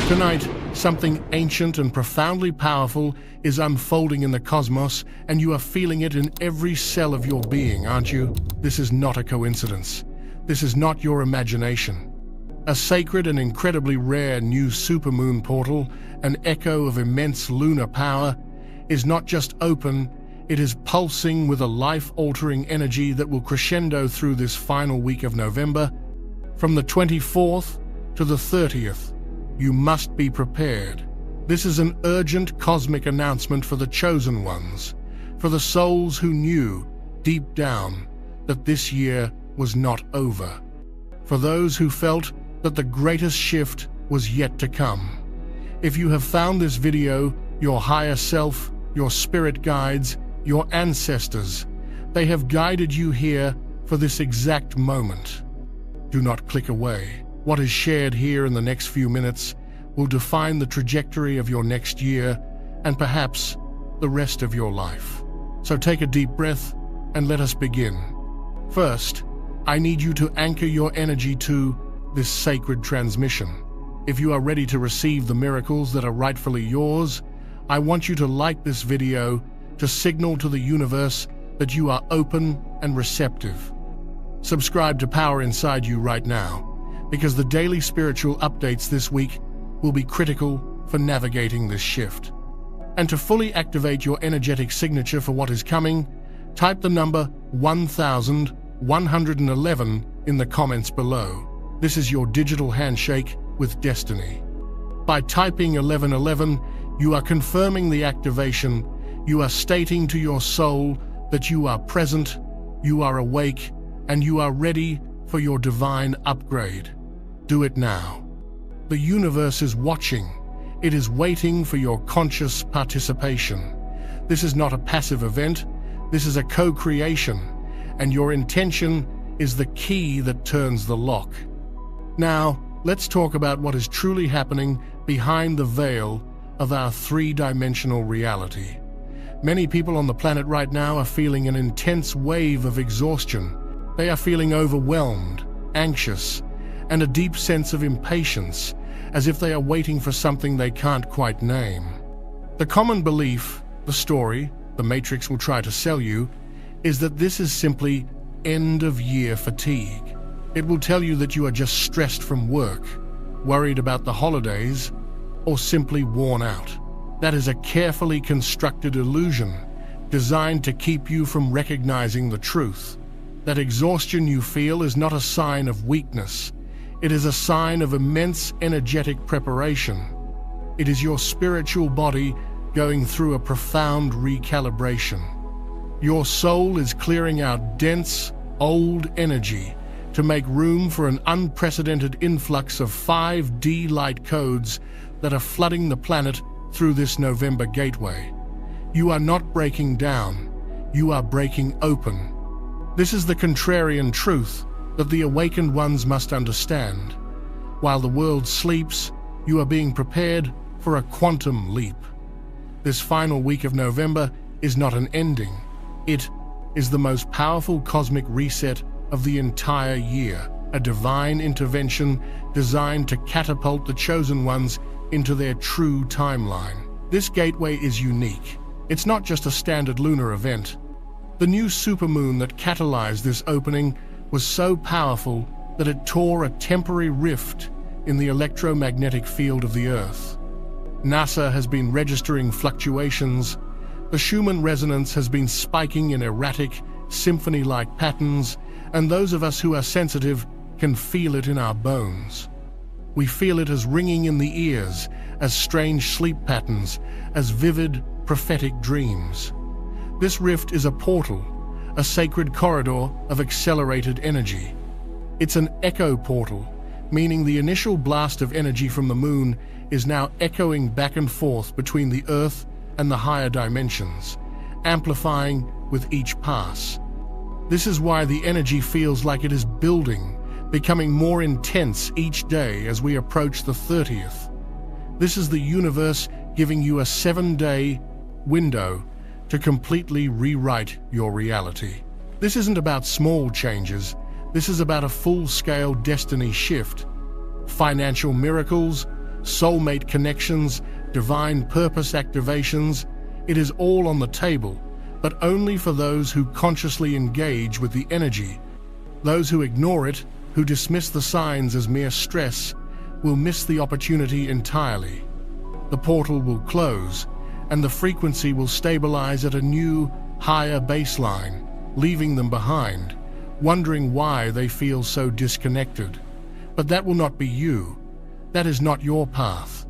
Tonight, something ancient and profoundly powerful is unfolding in the cosmos, and you are feeling it in every cell of your being, aren't you? This is not a coincidence. This is not your imagination. A sacred and incredibly rare new supermoon portal, an echo of immense lunar power, is not just open, it is pulsing with a life-altering energy that will crescendo through this final week of November. From the 24th to the 30th, you must be prepared. This is an urgent cosmic announcement for the chosen ones, for the souls who knew, deep down, that this year was not over. For those who felt that the greatest shift was yet to come. If you have found this video, your higher self, your spirit guides, your ancestors, they have guided you here for this exact moment. Do not click away. What is shared here in the next few minutes will define the trajectory of your next year and perhaps the rest of your life. So take a deep breath and let us begin. First, I need you to anchor your energy to this sacred transmission. If you are ready to receive the miracles that are rightfully yours, I want you to like this video to signal to the universe that you are open and receptive. Subscribe to Power Inside You right now, because the daily spiritual updates this week will be critical for navigating this shift. And to fully activate your energetic signature for what is coming, type the number 1111 in the comments below. This is your digital handshake with destiny. By typing 1111, you are confirming the activation. You are stating to your soul that you are present, you are awake, and you are ready for your divine upgrade. Do it now. The universe is watching. It is waiting for your conscious participation. This is not a passive event. This is a co-creation, and your intention is the key that turns the lock. Now, let's talk about what is truly happening behind the veil of our three-dimensional reality. Many people on the planet right now are feeling an intense wave of exhaustion. They are feeling overwhelmed, anxious, and a deep sense of impatience, as if they are waiting for something they can't quite name. The common belief, the story, the Matrix will try to sell you, is that this is simply end-of-year fatigue. It will tell you that you are just stressed from work, worried about the holidays, or simply worn out. That is a carefully constructed illusion designed to keep you from recognizing the truth. That exhaustion you feel is not a sign of weakness. It is a sign of immense energetic preparation. It is your spiritual body going through a profound recalibration. Your soul is clearing out dense, old energy to make room for an unprecedented influx of 5D light codes that are flooding the planet through this November gateway. You are not breaking down, you are breaking open. This is the contrarian truth that the awakened ones must understand. While the world sleeps, you are being prepared for a quantum leap. This final week of November is not an ending. It is the most powerful cosmic reset of the entire year, a divine intervention designed to catapult the chosen ones into their true timeline. This gateway is unique. It's not just a standard lunar event. The new supermoon that catalyzed this opening was so powerful that it tore a temporary rift in the electromagnetic field of the Earth. NASA has been registering fluctuations. The Schumann resonance has been spiking in erratic, symphony-like patterns, and those of us who are sensitive can feel it in our bones. We feel it as ringing in the ears, as strange sleep patterns, as vivid, prophetic dreams. This rift is a portal, a sacred corridor of accelerated energy. It's an echo portal, meaning the initial blast of energy from the moon is now echoing back and forth between the Earth and the higher dimensions, amplifying with each pass. This is why the energy feels like it is building, becoming more intense each day as we approach the 30th. This is the universe giving you a 7-day window to completely rewrite your reality. This isn't about small changes. This is about a full-scale destiny shift. Financial miracles, soulmate connections, divine purpose activations. It is all on the table, but only for those who consciously engage with the energy. Those who ignore it, who dismiss the signs as mere stress, will miss the opportunity entirely. The portal will close, and the frequency will stabilize at a new, higher baseline, leaving them behind, wondering why they feel so disconnected. But that will not be you. That is not your path.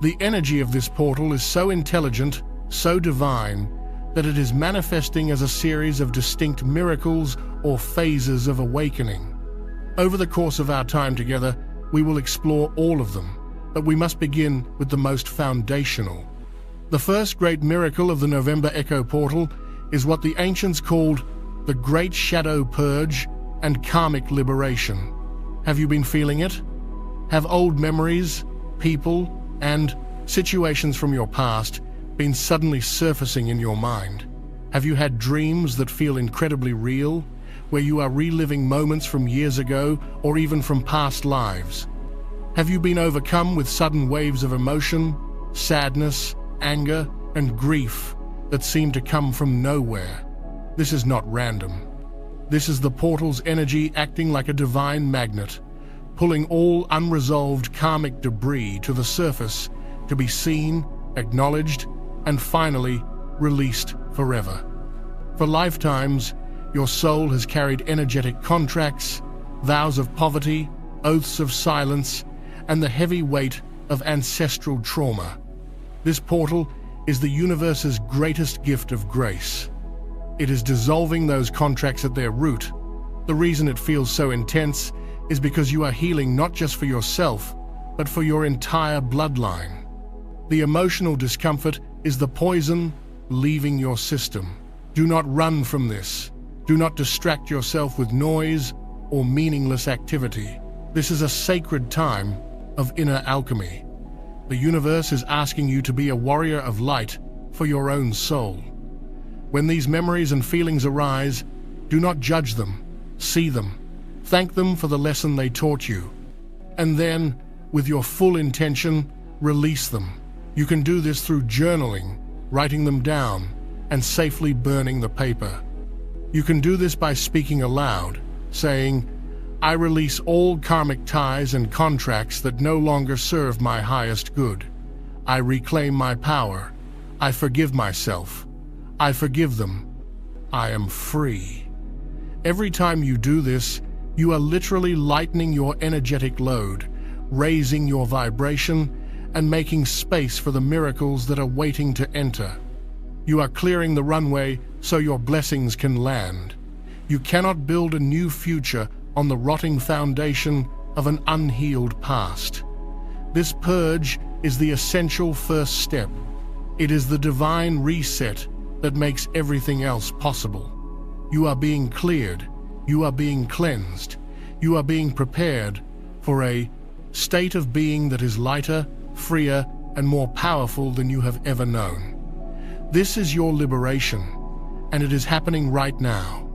The energy of this portal is so intelligent, so divine, that it is manifesting as a series of distinct miracles or phases of awakening. Over the course of our time together, we will explore all of them, but we must begin with the most foundational. The first great miracle of the November Echo Portal is what the ancients called the Great Shadow Purge and Karmic Liberation. Have you been feeling it? Have old memories, people, and situations from your past been suddenly surfacing in your mind? Have you had dreams that feel incredibly real, where you are reliving moments from years ago or even from past lives? Have you been overcome with sudden waves of emotion, sadness, anger, and grief that seem to come from nowhere? This is not random. This is the portal's energy acting like a divine magnet, pulling all unresolved karmic debris to the surface to be seen, acknowledged, and finally released forever. For lifetimes, your soul has carried energetic contracts, vows of poverty, oaths of silence, and the heavy weight of ancestral trauma. This portal is the universe's greatest gift of grace. It is dissolving those contracts at their root. The reason it feels so intense is because you are healing not just for yourself, but for your entire bloodline. The emotional discomfort is the poison leaving your system. Do not run from this. Do not distract yourself with noise or meaningless activity. This is a sacred time of inner alchemy. The universe is asking you to be a warrior of light for your own soul. When these memories and feelings arise, do not judge them. See them. Thank them for the lesson they taught you. And then, with your full intention, release them. You can do this through journaling, writing them down, and safely burning the paper. You can do this by speaking aloud, saying, "I release all karmic ties and contracts that no longer serve my highest good. I reclaim my power. I forgive myself. I forgive them. I am free." Every time you do this, you are literally lightening your energetic load, raising your vibration, and making space for the miracles that are waiting to enter. You are clearing the runway so your blessings can land. You cannot build a new future on the rotting foundation of an unhealed past. This purge is the essential first step. It is the divine reset that makes everything else possible. You are being cleared. You are being cleansed. You are being prepared for a state of being that is lighter, freer, and more powerful than you have ever known. This is your liberation, and it is happening right now.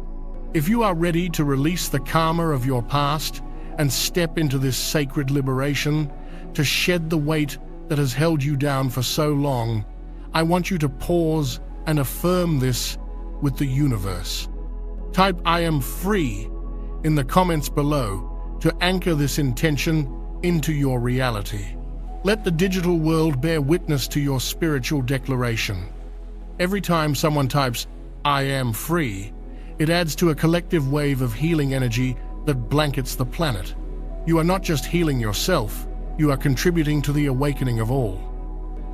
If you are ready to release the karma of your past and step into this sacred liberation, to shed the weight that has held you down for so long, I want you to pause and affirm this with the universe. Type "I am free" in the comments below to anchor this intention into your reality. Let the digital world bear witness to your spiritual declaration. Every time someone types "I am free," it adds to a collective wave of healing energy that blankets the planet. You are not just healing yourself, you are contributing to the awakening of all.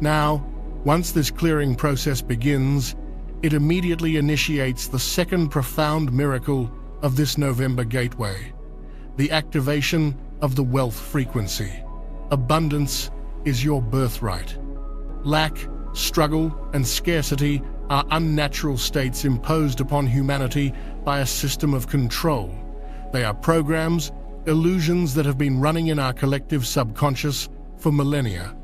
Now, once this clearing process begins, it immediately initiates the second profound miracle of this November gateway, the activation of the wealth frequency. Abundance is your birthright. Lack, struggle, and scarcity are unnatural states imposed upon humanity by a system of control. They are programs, illusions that have been running in our collective subconscious for millennia.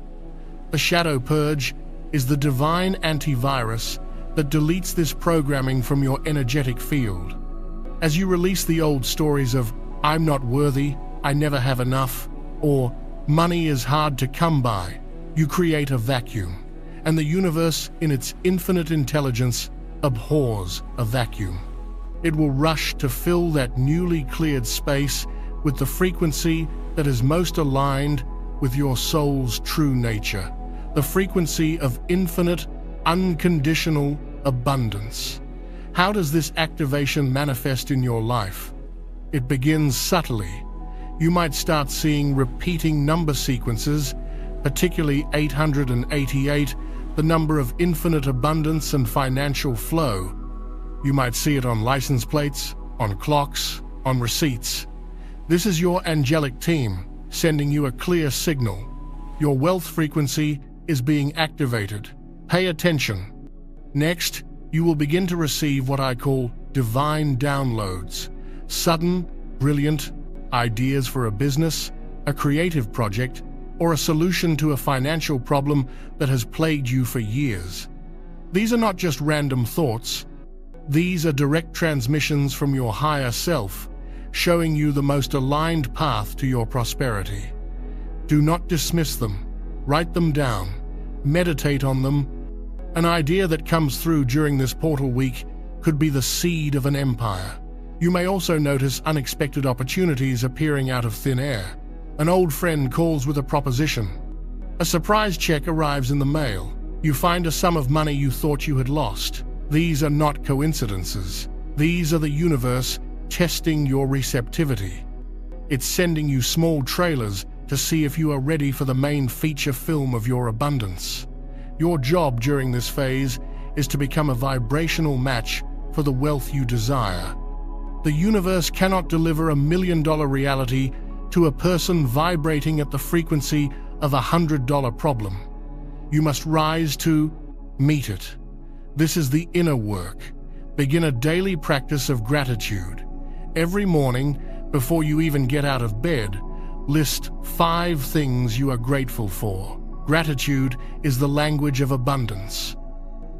The Shadow Purge is the divine antivirus that deletes this programming from your energetic field. As you release the old stories of "I'm not worthy," "I never have enough," or Money is hard to come by. You create a vacuum, and the universe, in its infinite intelligence, abhors a vacuum. It will rush to fill that newly cleared space with the frequency that is most aligned with your soul's true nature, the frequency of infinite, unconditional abundance. How does this activation manifest in your life? It begins subtly. You might start seeing repeating number sequences, particularly 888, the number of infinite abundance and financial flow. You might see it on license plates, on clocks, on receipts. This is your angelic team sending you a clear signal. Your wealth frequency is being activated. Pay attention. Next, you will begin to receive what I call divine downloads. Sudden, brilliant ideas for a business, a creative project, or a solution to a financial problem that has plagued you for years. These are not just random thoughts. These are direct transmissions from your higher self, showing you the most aligned path to your prosperity. Do not dismiss them. Write them down. Meditate on them. An idea that comes through during this portal week could be the seed of an empire. You may also notice unexpected opportunities appearing out of thin air. An old friend calls with a proposition. A surprise check arrives in the mail. You find a sum of money you thought you had lost. These are not coincidences. These are the universe testing your receptivity. It's sending you small trailers to see if you are ready for the main feature film of your abundance. Your job during this phase is to become a vibrational match for the wealth you desire. The universe cannot deliver $1 million reality to a person vibrating at the frequency of $100 problem. You must rise to meet it. This is the inner work. Begin a daily practice of gratitude. Every morning, before you even get out of bed, list 5 things you are grateful for. Gratitude is the language of abundance.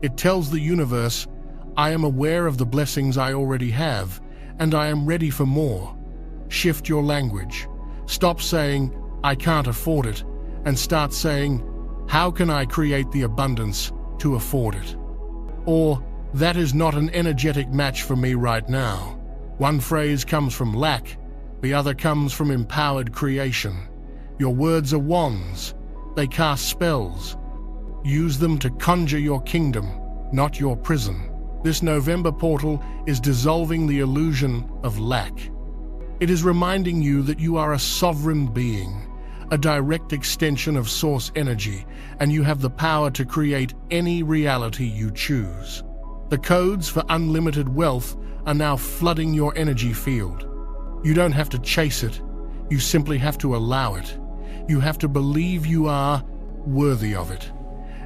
It tells the universe, I am aware of the blessings I already have, and I am ready for more. Shift your language. Stop saying, I can't afford it, and start saying, how can I create the abundance to afford it? Or, that is not an energetic match for me right now. One phrase comes from lack, the other comes from empowered creation. Your words are wands. They cast spells. Use them to conjure your kingdom, not your prison. This November portal is dissolving the illusion of lack. It is reminding you that you are a sovereign being, a direct extension of source energy, and you have the power to create any reality you choose. The codes for unlimited wealth are now flooding your energy field. You don't have to chase it. You simply have to allow it. You have to believe you are worthy of it.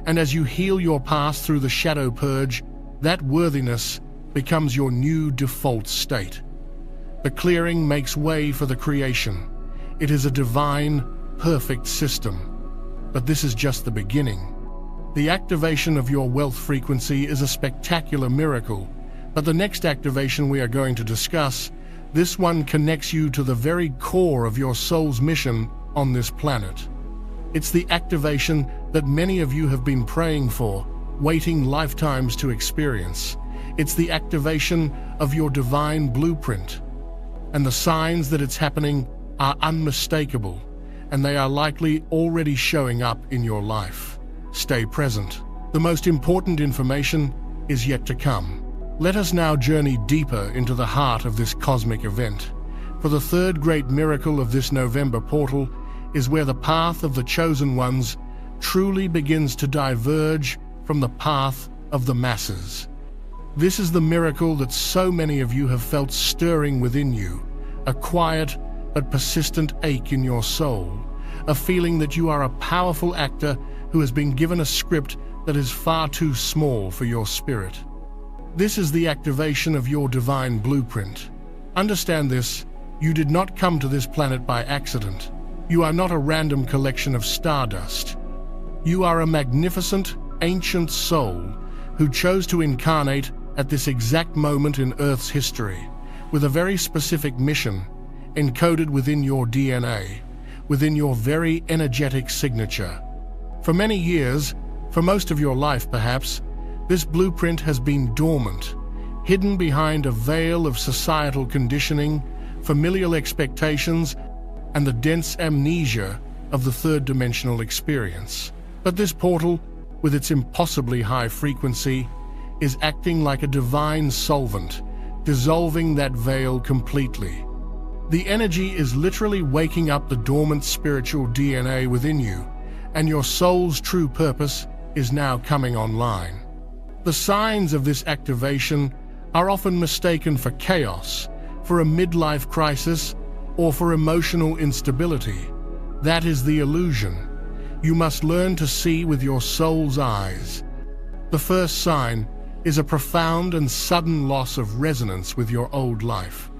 And as you heal your past through the shadow purge, that worthiness becomes your new default state. The clearing makes way for the creation. It is a divine, perfect system. But this is just the beginning. The activation of your wealth frequency is a spectacular miracle, but the next activation we are going to discuss, this one connects you to the very core of your soul's mission on this planet. It's the activation that many of you have been praying for, waiting lifetimes to experience. It's the activation of your divine blueprint. And the signs that it's happening are unmistakable, and they are likely already showing up in your life. Stay present. The most important information is yet to come. Let us now journey deeper into the heart of this cosmic event. For the third great miracle of this November portal is where the path of the chosen ones truly begins to diverge from the path of the masses. This is the miracle that so many of you have felt stirring within you, a quiet but persistent ache in your soul, a feeling that you are a powerful actor who has been given a script that is far too small for your spirit. This is the activation of your divine blueprint. Understand this, you did not come to this planet by accident. You are not a random collection of stardust. You are a magnificent, ancient soul who chose to incarnate at this exact moment in Earth's history, with a very specific mission encoded within your DNA. within your very energetic signature. For many years, for most of your life perhaps, this blueprint has been dormant, hidden behind a veil of societal conditioning, familial expectations, and the dense amnesia of the third-dimensional experience. But this portal, with its impossibly high frequency, is acting like a divine solvent, dissolving that veil completely. The energy is literally waking up the dormant spiritual DNA within you, and your soul's true purpose is now coming online. The signs of this activation are often mistaken for chaos, for a midlife crisis, or for emotional instability. That is the illusion. You must learn to see with your soul's eyes. The first sign is a profound and sudden loss of resonance with your old life.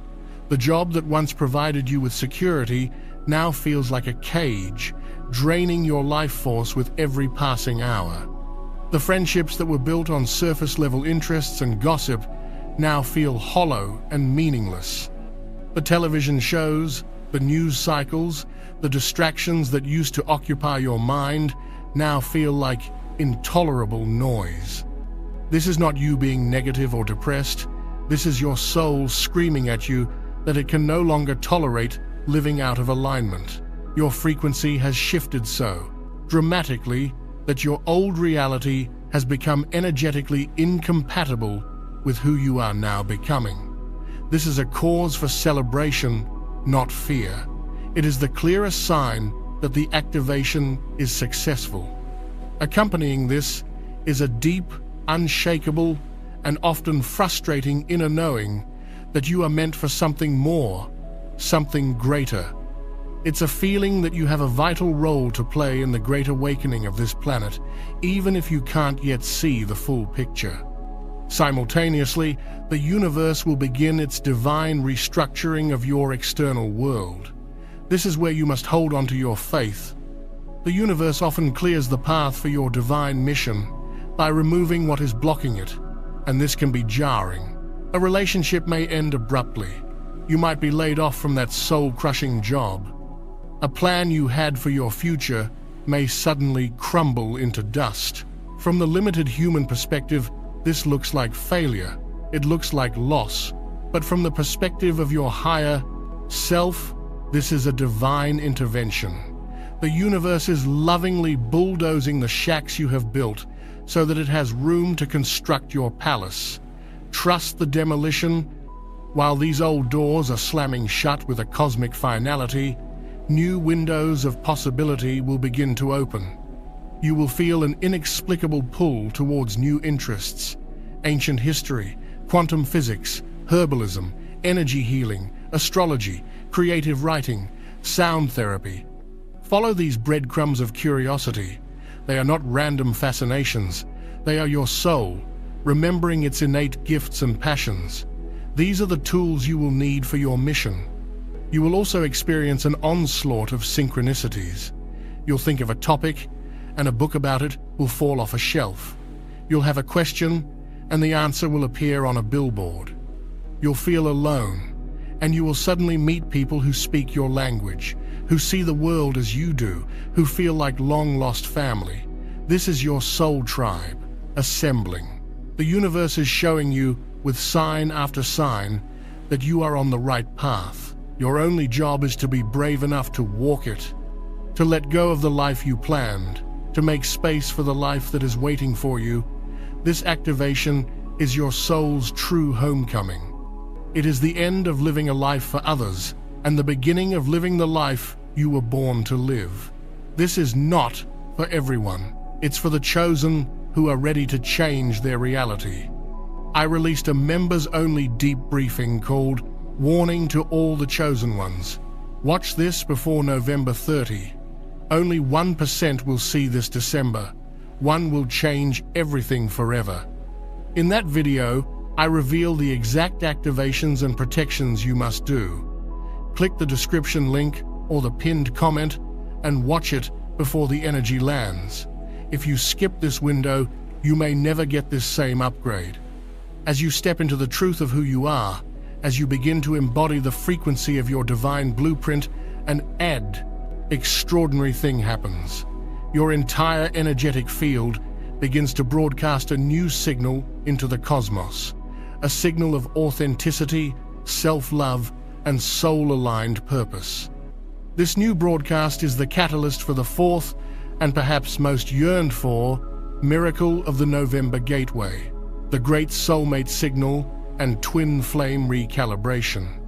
The job that once provided you with security now feels like a cage, draining your life force with every passing hour. The friendships that were built on surface-level interests and gossip now feel hollow and meaningless. The television shows, the news cycles, the distractions that used to occupy your mind now feel like intolerable noise. This is not you being negative or depressed. This is your soul screaming at you that it can no longer tolerate living out of alignment. Your frequency has shifted so dramatically that your old reality has become energetically incompatible with who you are now becoming. This is a cause for celebration, not fear. It is the clearest sign that the activation is successful. Accompanying this is a deep, unshakable, and often frustrating inner knowing that you are meant for something more, something greater. It's a feeling that you have a vital role to play in the great awakening of this planet, even if you can't yet see the full picture. Simultaneously, the universe will begin its divine restructuring of your external world. This is where you must hold on to your faith. The universe often clears the path for your divine mission by removing what is blocking it, and this can be jarring. A relationship may end abruptly. You might be laid off from that soul-crushing job. A plan you had for your future may suddenly crumble into dust. From the limited human perspective, this looks like failure. It looks like loss. But from the perspective of your higher self, this is a divine intervention. The universe is lovingly bulldozing the shacks you have built so that it has room to construct your palace. Trust the demolition. While these old doors are slamming shut with a cosmic finality, new windows of possibility will begin to open. You will feel an inexplicable pull towards new interests: ancient history, quantum physics, herbalism, energy healing, astrology, creative writing, sound therapy. Follow these breadcrumbs of curiosity. They are not random fascinations. They are your soul, remembering its innate gifts and passions. These are the tools you will need for your mission. You will also experience an onslaught of synchronicities. You'll think of a topic, and a book about it will fall off a shelf. You'll have a question, and the answer will appear on a billboard. You'll feel alone, and you will suddenly meet people who speak your language, who see the world as you do, who feel like long-lost family. This is your soul tribe, assembling. The universe is showing you, with sign after sign, that you are on the right path. Your only job is to be brave enough to walk it, to let go of the life you planned, to make space for the life that is waiting for you. This activation is your soul's true homecoming. It is the end of living a life for others and the beginning of living the life you were born to live. This is not for everyone. It's for the chosen who are ready to change their reality. I released a members-only deep briefing called Warning to All the Chosen Ones. Watch this before November 30. Only 1% will see this December. One will change everything forever. In that video, I reveal the exact activations and protections you must do. Click the description link or the pinned comment and watch it before the energy lands. If you skip this window, you may never get this same upgrade. As you step into the truth of who you are, as you begin to embody the frequency of your divine blueprint and add extraordinary thing happens. Your entire energetic field begins to broadcast a new signal into the cosmos, a signal of authenticity, self-love, and soul-aligned purpose. This new broadcast is the catalyst for the fourth, and perhaps most yearned for, miracle of the November Gateway, the great soulmate signal and twin flame recalibration.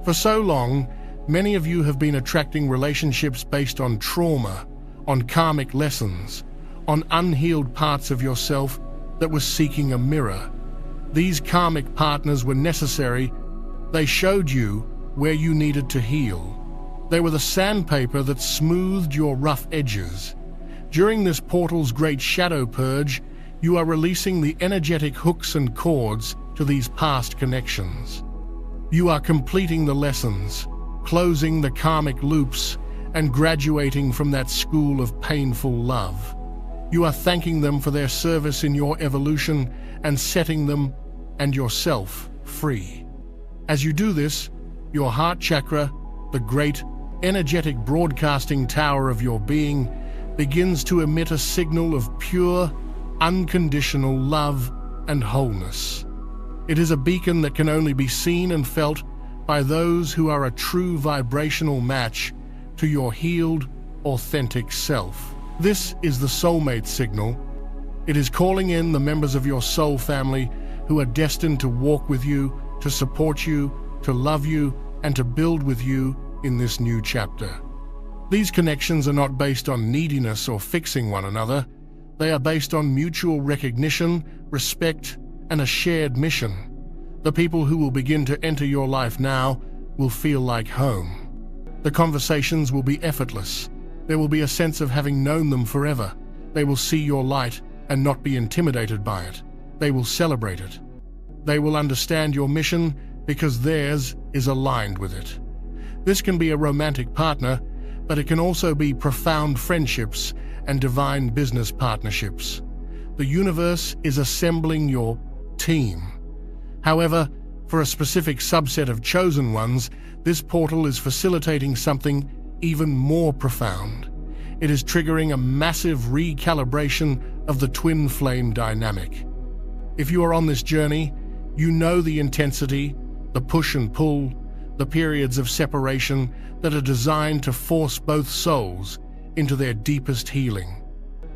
For so long, many of you have been attracting relationships based on trauma, on karmic lessons, on unhealed parts of yourself that were seeking a mirror. These karmic partners were necessary. They showed you where you needed to heal. They were the sandpaper that smoothed your rough edges. During this portal's great shadow purge, you are releasing the energetic hooks and cords to these past connections. You are completing the lessons, closing the karmic loops, and graduating from that school of painful love. You are thanking them for their service in your evolution and setting them and yourself free. As you do this, your heart chakra, the great energetic broadcasting tower of your being, begins to emit a signal of pure, unconditional love and wholeness. It is a beacon that can only be seen and felt by those who are a true vibrational match to your healed, authentic self. This is the soulmate signal. It is calling in the members of your soul family who are destined to walk with you, to support you, to love you, and to build with you in this new chapter. These connections are not based on neediness or fixing one another. They are based on mutual recognition, respect, and a shared mission. The people who will begin to enter your life now will feel like home. The conversations will be effortless. There will be a sense of having known them forever. They will see your light and not be intimidated by it. They will celebrate it. They will understand your mission because theirs is aligned with it. This can be a romantic partner, but it can also be profound friendships and divine business partnerships. The universe is assembling your team. However, for a specific subset of chosen ones, this portal is facilitating something even more profound. It is triggering a massive recalibration of the twin flame dynamic. If you are on this journey, you know the intensity, the push and pull, the periods of separation that are designed to force both souls into their deepest healing.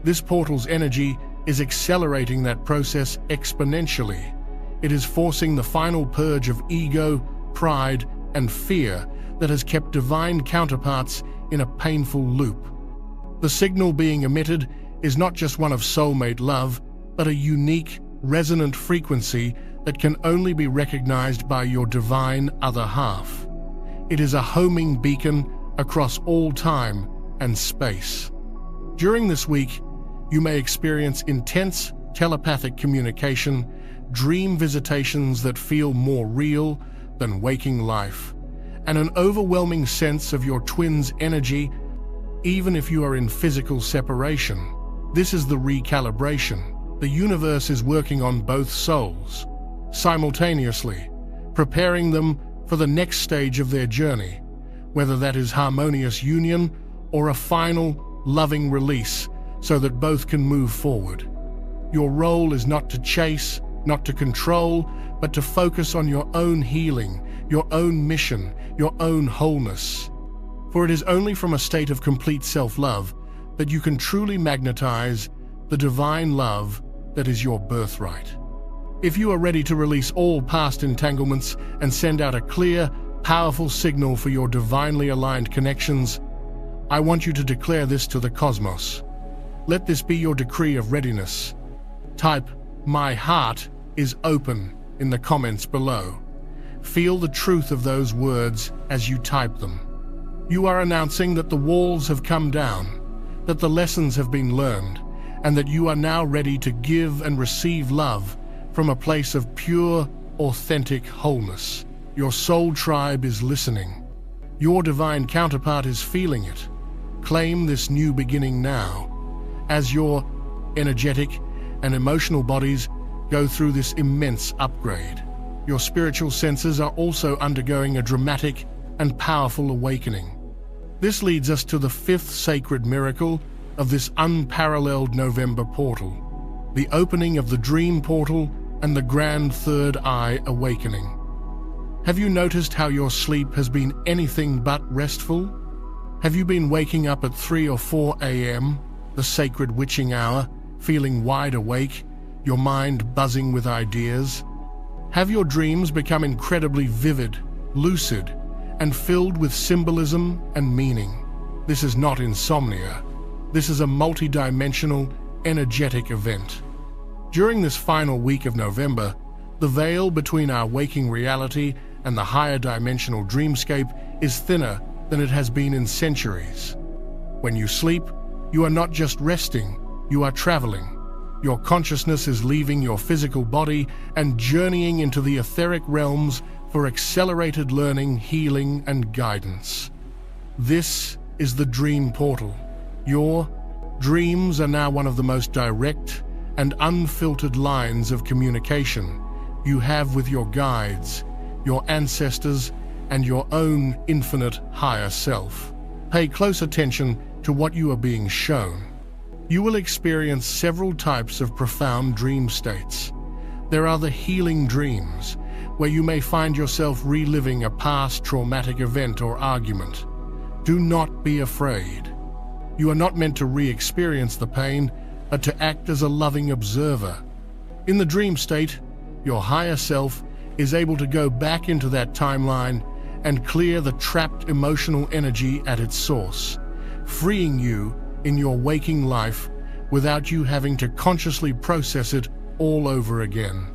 This portal's energy is accelerating that process exponentially. It is forcing the final purge of ego, pride, and fear that has kept divine counterparts in a painful loop. The signal being emitted is not just one of soulmate love, but a unique, resonant frequency that can only be recognized by your divine other half. It is a homing beacon across all time and space. During this week, you may experience intense telepathic communication, dream visitations that feel more real than waking life, and an overwhelming sense of your twin's energy, even if you are in physical separation. This is the recalibration. The universe is working on both souls simultaneously, preparing them for the next stage of their journey, whether that is harmonious union or a final, loving release so that both can move forward. Your role is not to chase, not to control, but to focus on your own healing, your own mission, your own wholeness. For it is only from a state of complete self-love that you can truly magnetize the divine love that is your birthright. If you are ready to release all past entanglements and send out a clear, powerful signal for your divinely aligned connections, I want you to declare this to the cosmos. Let this be your decree of readiness. Type, "My heart is open," in the comments below. Feel the truth of those words as you type them. You are announcing that the walls have come down, that the lessons have been learned, and that you are now ready to give and receive love from a place of pure, authentic wholeness. Your soul tribe is listening. Your divine counterpart is feeling it. Claim this new beginning now, as your energetic and emotional bodies go through this immense upgrade. Your spiritual senses are also undergoing a dramatic and powerful awakening. This leads us to the fifth sacred miracle of this unparalleled November portal, the opening of the dream portal and the grand third eye awakening. Have you noticed how your sleep has been anything but restful? Have you been waking up at 3 or 4 a.m., the sacred witching hour, feeling wide awake, your mind buzzing with ideas? Have your dreams become incredibly vivid, lucid, and filled with symbolism and meaning? This is not insomnia. This is a multi-dimensional, energetic event. During this final week of November, the veil between our waking reality and the higher dimensional dreamscape is thinner than it has been in centuries. When you sleep, you are not just resting, you are traveling. Your consciousness is leaving your physical body and journeying into the etheric realms for accelerated learning, healing, and guidance. This is the dream portal. Your dreams are now one of the most direct and unfiltered lines of communication you have with your guides, your ancestors, and your own infinite higher self. Pay close attention to what you are being shown. You will experience several types of profound dream states. There are the healing dreams, where you may find yourself reliving a past traumatic event or argument. Do not be afraid. You are not meant to re-experience the pain, but to act as a loving observer. In the dream state, your higher self is able to go back into that timeline and clear the trapped emotional energy at its source, freeing you in your waking life without you having to consciously process it all over again.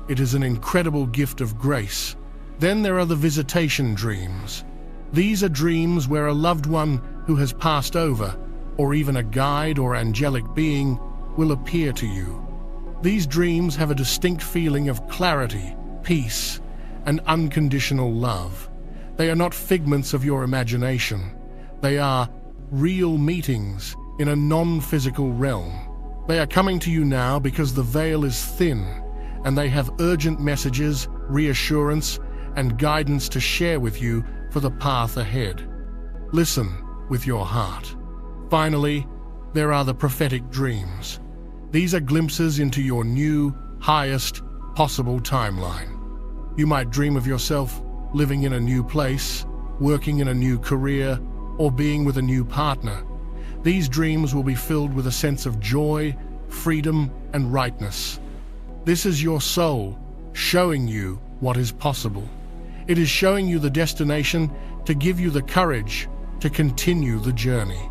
It is an incredible gift of grace. Then there are the visitation dreams. These are dreams where a loved one who has passed over, or even a guide or angelic being, will appear to you. These dreams have a distinct feeling of clarity, peace, and unconditional love. They are not figments of your imagination. They are real meetings in a non-physical realm. They are coming to you now because the veil is thin, and they have urgent messages, reassurance, and guidance to share with you for the path ahead. Listen with your heart. Finally, there are the prophetic dreams. These are glimpses into your new, highest possible timeline. You might dream of yourself living in a new place, working in a new career, or being with a new partner. These dreams will be filled with a sense of joy, freedom, and rightness. This is your soul showing you what is possible. It is showing you the destination to give you the courage to continue the journey.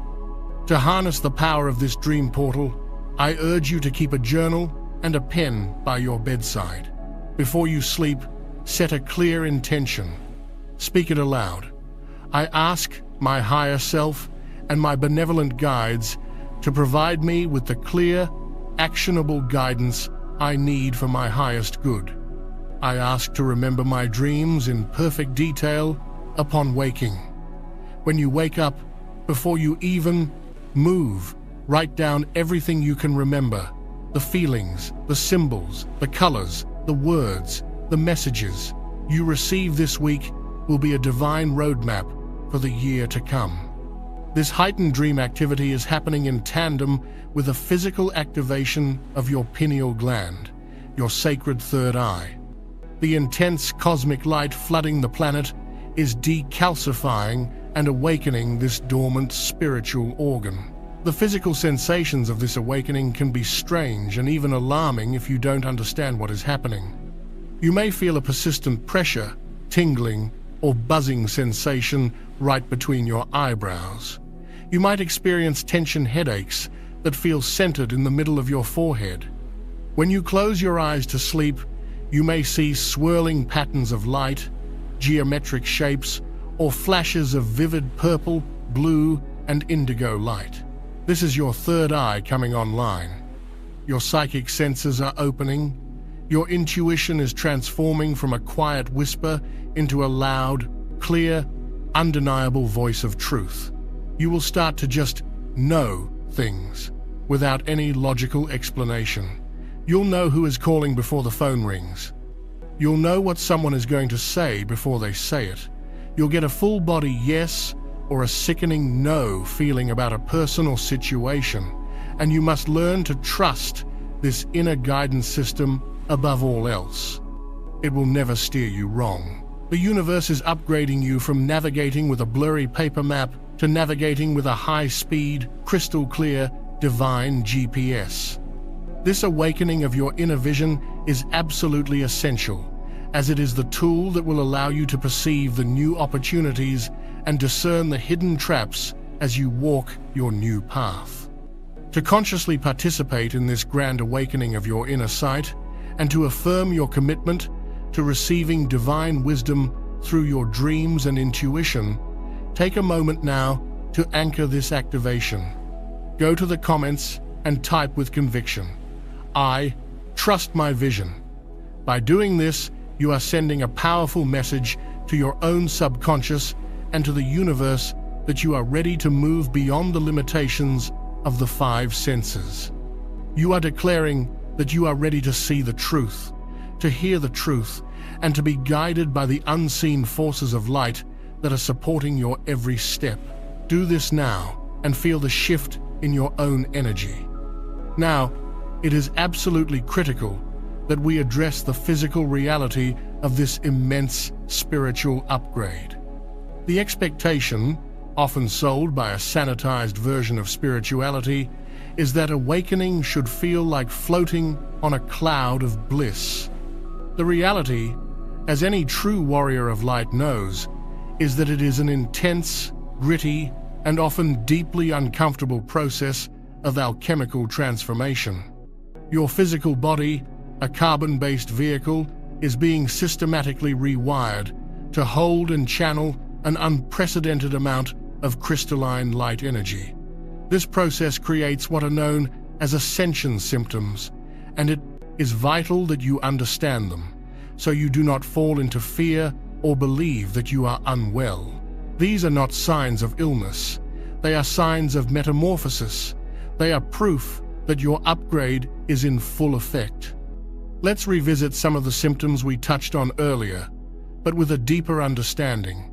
To harness the power of this dream portal, I urge you to keep a journal and a pen by your bedside. Before you sleep, set a clear intention. Speak it aloud. I ask my higher self and my benevolent guides to provide me with the clear, actionable guidance I need for my highest good. I ask to remember my dreams in perfect detail upon waking. When you wake up, before you even move, write down everything you can remember, the feelings, the symbols, the colors, the words, the messages you receive this week will be a divine roadmap for the year to come. This heightened dream activity is happening in tandem with a physical activation of your pineal gland, your sacred third eye. The intense cosmic light flooding the planet is decalcifying and awakening this dormant spiritual organ. The physical sensations of this awakening can be strange and even alarming if you don't understand what is happening. You may feel a persistent pressure, tingling, or buzzing sensation right between your eyebrows. You might experience tension headaches that feel centered in the middle of your forehead. When you close your eyes to sleep, you may see swirling patterns of light, geometric shapes, or flashes of vivid purple, blue, and indigo light. This is your third eye coming online. Your psychic senses are opening. Your intuition is transforming from a quiet whisper into a loud, clear, undeniable voice of truth. You will start to just know things without any logical explanation. You'll know who is calling before the phone rings. You'll know what someone is going to say before they say it. You'll get a full-body yes or a sickening no feeling about a person or situation, and you must learn to trust this inner guidance system above all else. It will never steer you wrong. The universe is upgrading you from navigating with a blurry paper map to navigating with a high-speed, crystal-clear, divine GPS. This awakening of your inner vision is absolutely essential, as it is the tool that will allow you to perceive the new opportunities and discern the hidden traps as you walk your new path. To consciously participate in this grand awakening of your inner sight, and to affirm your commitment to receiving divine wisdom through your dreams and intuition, take a moment now to anchor this activation. Go to the comments and type with conviction, "I trust my vision." By doing this, you are sending a powerful message to your own subconscious and to the universe that you are ready to move beyond the limitations of the five senses. You are declaring that you are ready to see the truth, to hear the truth, and to be guided by the unseen forces of light that are supporting your every step. Do this now and feel the shift in your own energy. Now, it is absolutely critical that we address the physical reality of this immense spiritual upgrade. The expectation, often sold by a sanitized version of spirituality, is that awakening should feel like floating on a cloud of bliss. The reality, as any true warrior of light knows, is that it is an intense, gritty, and often deeply uncomfortable process of alchemical transformation. Your physical body, a carbon-based vehicle, is being systematically rewired to hold and channel an unprecedented amount of crystalline light energy. This process creates what are known as ascension symptoms, and it is vital that you understand them, so you do not fall into fear or believe that you are unwell. These are not signs of illness. They are signs of metamorphosis. They are proof that your upgrade is in full effect. Let's revisit some of the symptoms we touched on earlier, but with a deeper understanding.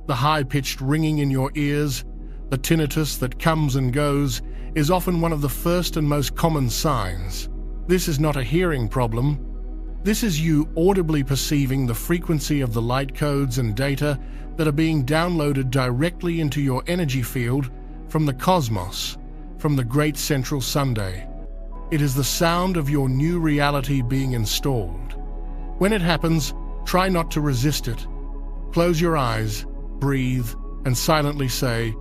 The high-pitched ringing in your ears, the tinnitus that comes and goes, is often one of the first and most common signs. This is not a hearing problem. This is you audibly perceiving the frequency of the light codes and data that are being downloaded directly into your energy field from the cosmos, from the great central Sunday. It is the sound of your new reality being installed. When it happens, try not to resist it. Close your eyes, breathe, and silently say,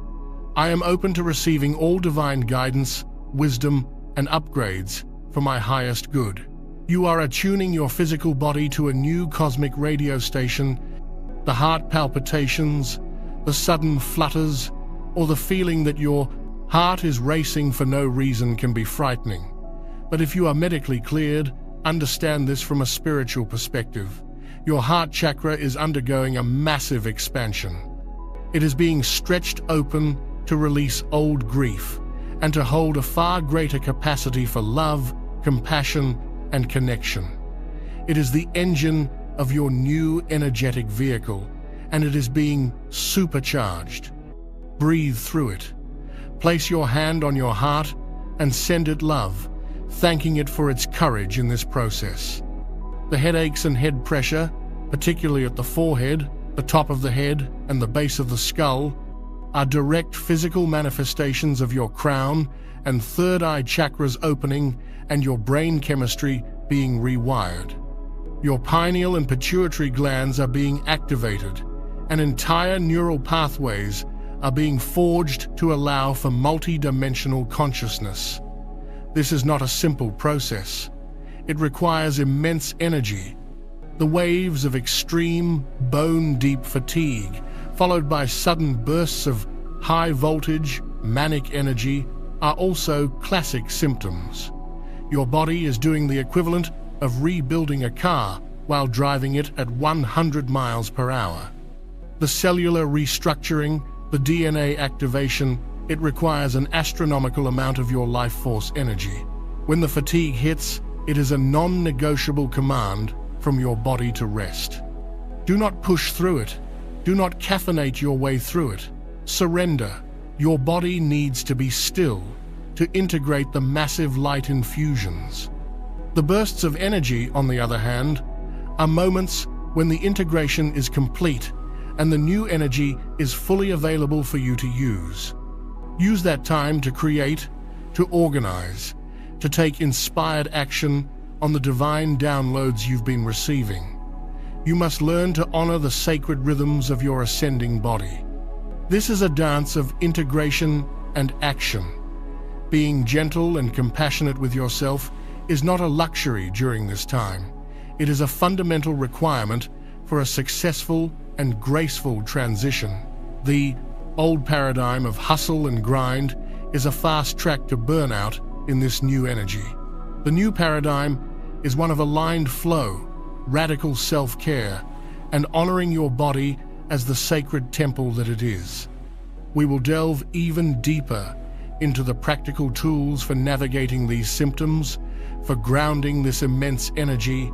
"I am open to receiving all divine guidance, wisdom, and upgrades for my highest good." You are attuning your physical body to a new cosmic radio station. The heart palpitations, the sudden flutters, or the feeling that your heart is racing for no reason can be frightening. But if you are medically cleared, understand this from a spiritual perspective. Your heart chakra is undergoing a massive expansion. It is being stretched open to release old grief and to hold a far greater capacity for love, compassion, and connection. It is the engine of your new energetic vehicle, and it is being supercharged. Breathe through it. Place your hand on your heart and send it love, thanking it for its courage in this process. The headaches and head pressure, particularly at the forehead, the top of the head, and the base of the skull, are direct physical manifestations of your crown and third eye chakras opening and your brain chemistry being rewired. Your pineal and pituitary glands are being activated, and entire neural pathways are being forged to allow for multi-dimensional consciousness. This is not a simple process. It requires immense energy. The waves of extreme, bone-deep fatigue, followed by sudden bursts of high-voltage, manic energy, are also classic symptoms. Your body is doing the equivalent of rebuilding a car while driving it at 100 miles per hour. The cellular restructuring, the DNA activation, it requires an astronomical amount of your life force energy. When the fatigue hits, it is a non-negotiable command from your body to rest. Do not push through it. Do not caffeinate your way through it. Surrender. Your body needs to be still to integrate the massive light infusions. The bursts of energy, on the other hand, are moments when the integration is complete and the new energy is fully available for you to use. Use that time to create, to organize, to take inspired action on the divine downloads you've been receiving. You must learn to honor the sacred rhythms of your ascending body. This is a dance of integration and action. Being gentle and compassionate with yourself is not a luxury during this time. It is a fundamental requirement for a successful and graceful transition. The old paradigm of hustle and grind is a fast track to burnout in this new energy. The new paradigm is one of aligned flow, radical self-care, and honoring your body as the sacred temple that it is. We will delve even deeper into the practical tools for navigating these symptoms, for grounding this immense energy,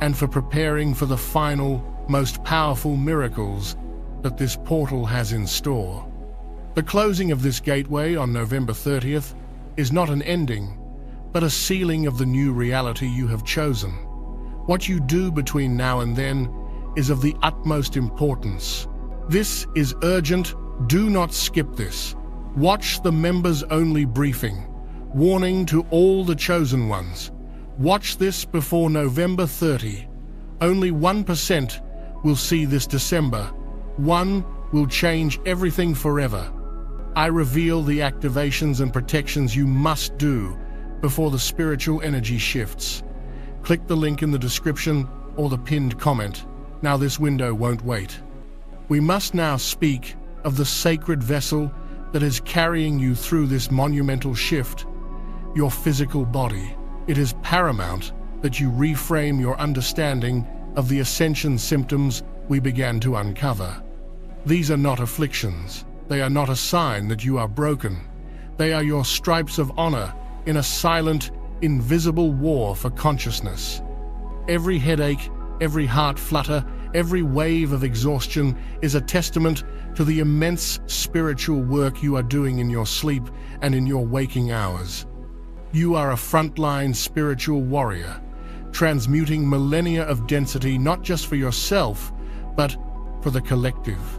and for preparing for the final, most powerful miracles that this portal has in store. The closing of this gateway on November 30th is not an ending, but a sealing of the new reality you have chosen. What you do between now and then is of the utmost importance. This is urgent. Do not skip this. Watch the members-only briefing. Warning to all the chosen ones. Watch this before November 30. Only 1% will see this December. 1 will change everything forever. I reveal the activations and protections you must do before the spiritual energy shifts. Click the link in the description or the pinned comment. Now this window won't wait. We must now speak of the sacred vessel that is carrying you through this monumental shift, your physical body. It is paramount that you reframe your understanding of the ascension symptoms we began to uncover. These are not afflictions. They are not a sign that you are broken. They are your stripes of honor in a silent, invisible war for consciousness. Every headache, every heart flutter, every wave of exhaustion is a testament to the immense spiritual work you are doing in your sleep and in your waking hours. You are a frontline spiritual warrior, transmuting millennia of density not just for yourself, but for the collective.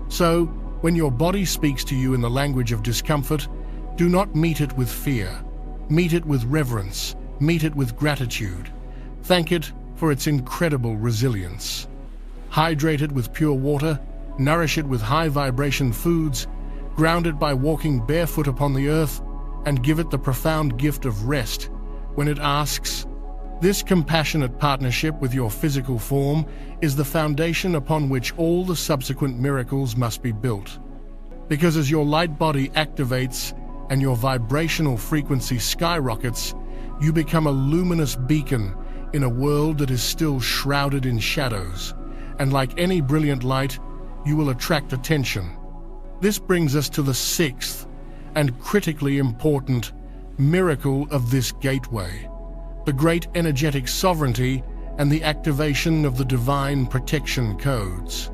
So, when your body speaks to you in the language of discomfort, do not meet it with fear. Meet it with reverence. Meet it with gratitude. Thank it for its incredible resilience. Hydrate it with pure water, nourish it with high-vibration foods, ground it by walking barefoot upon the earth, and give it the profound gift of rest when it asks. This compassionate partnership with your physical form is the foundation upon which all the subsequent miracles must be built. Because as your light body activates and your vibrational frequency skyrockets, you become a luminous beacon in a world that is still shrouded in shadows. And like any brilliant light, you will attract attention. This brings us to the sixth and critically important miracle of this gateway, the great energetic sovereignty and the activation of the divine protection codes.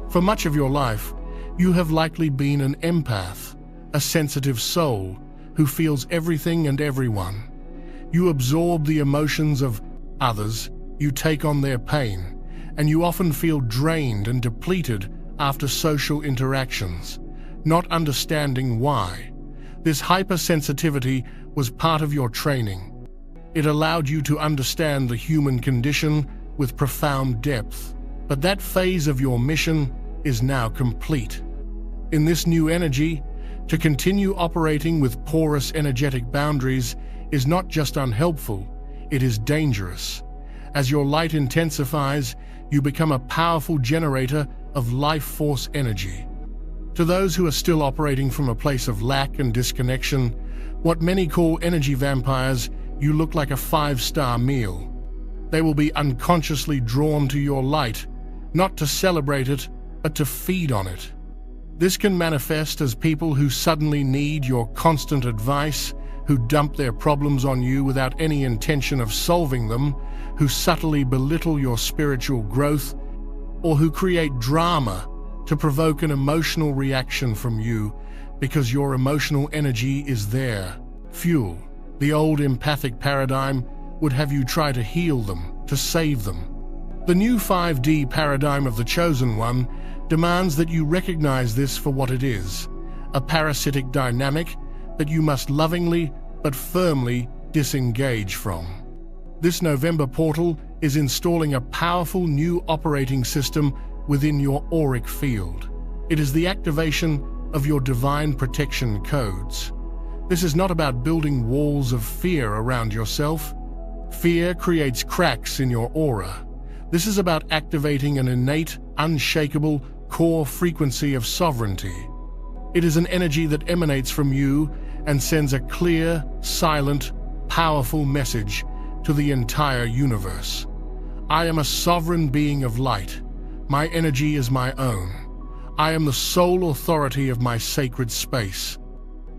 For much of your life, you have likely been an empath, a sensitive soul who feels everything and everyone. You absorb the emotions of others, you take on their pain, and you often feel drained and depleted after social interactions, not understanding why. This hypersensitivity was part of your training. It allowed you to understand the human condition with profound depth. But that phase of your mission is now complete. In this new energy, to continue operating with porous energetic boundaries is not just unhelpful, it is dangerous. As your light intensifies, you become a powerful generator of life force energy. To those who are still operating from a place of lack and disconnection, what many call energy vampires, you look like a 5-star meal. They will be unconsciously drawn to your light, not to celebrate it, but to feed on it. This can manifest as people who suddenly need your constant advice, who dump their problems on you without any intention of solving them, who subtly belittle your spiritual growth, or who create drama to provoke an emotional reaction from you because your emotional energy is their fuel. The old empathic paradigm would have you try to heal them, to save them. The new 5D paradigm of the Chosen One demands that you recognize this for what it is, a parasitic dynamic that you must lovingly but firmly disengage from. This November portal is installing a powerful new operating system within your auric field. It is the activation of your divine protection codes. This is not about building walls of fear around yourself. Fear creates cracks in your aura. This is about activating an innate, unshakable core frequency of sovereignty. It is an energy that emanates from you and sends a clear, silent, powerful message to the entire universe. I am a sovereign being of light. My energy is my own. I am the sole authority of my sacred space.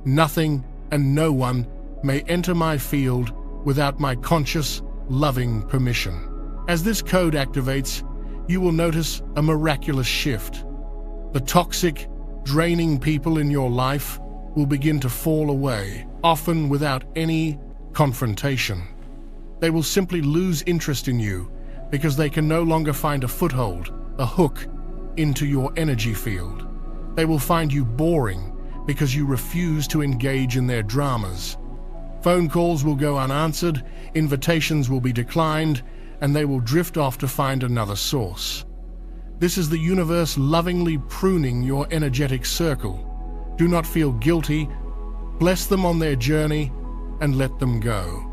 Nothing and no one may enter my field without my conscious, loving permission. As this code activates, you will notice a miraculous shift. The toxic, draining people in your life will begin to fall away, often without any confrontation. They will simply lose interest in you because they can no longer find a foothold, a hook, into your energy field. They will find you boring because you refuse to engage in their dramas. Phone calls will go unanswered, invitations will be declined, and they will drift off to find another source. This is the universe lovingly pruning your energetic circle. Do not feel guilty. Bless them on their journey and let them go.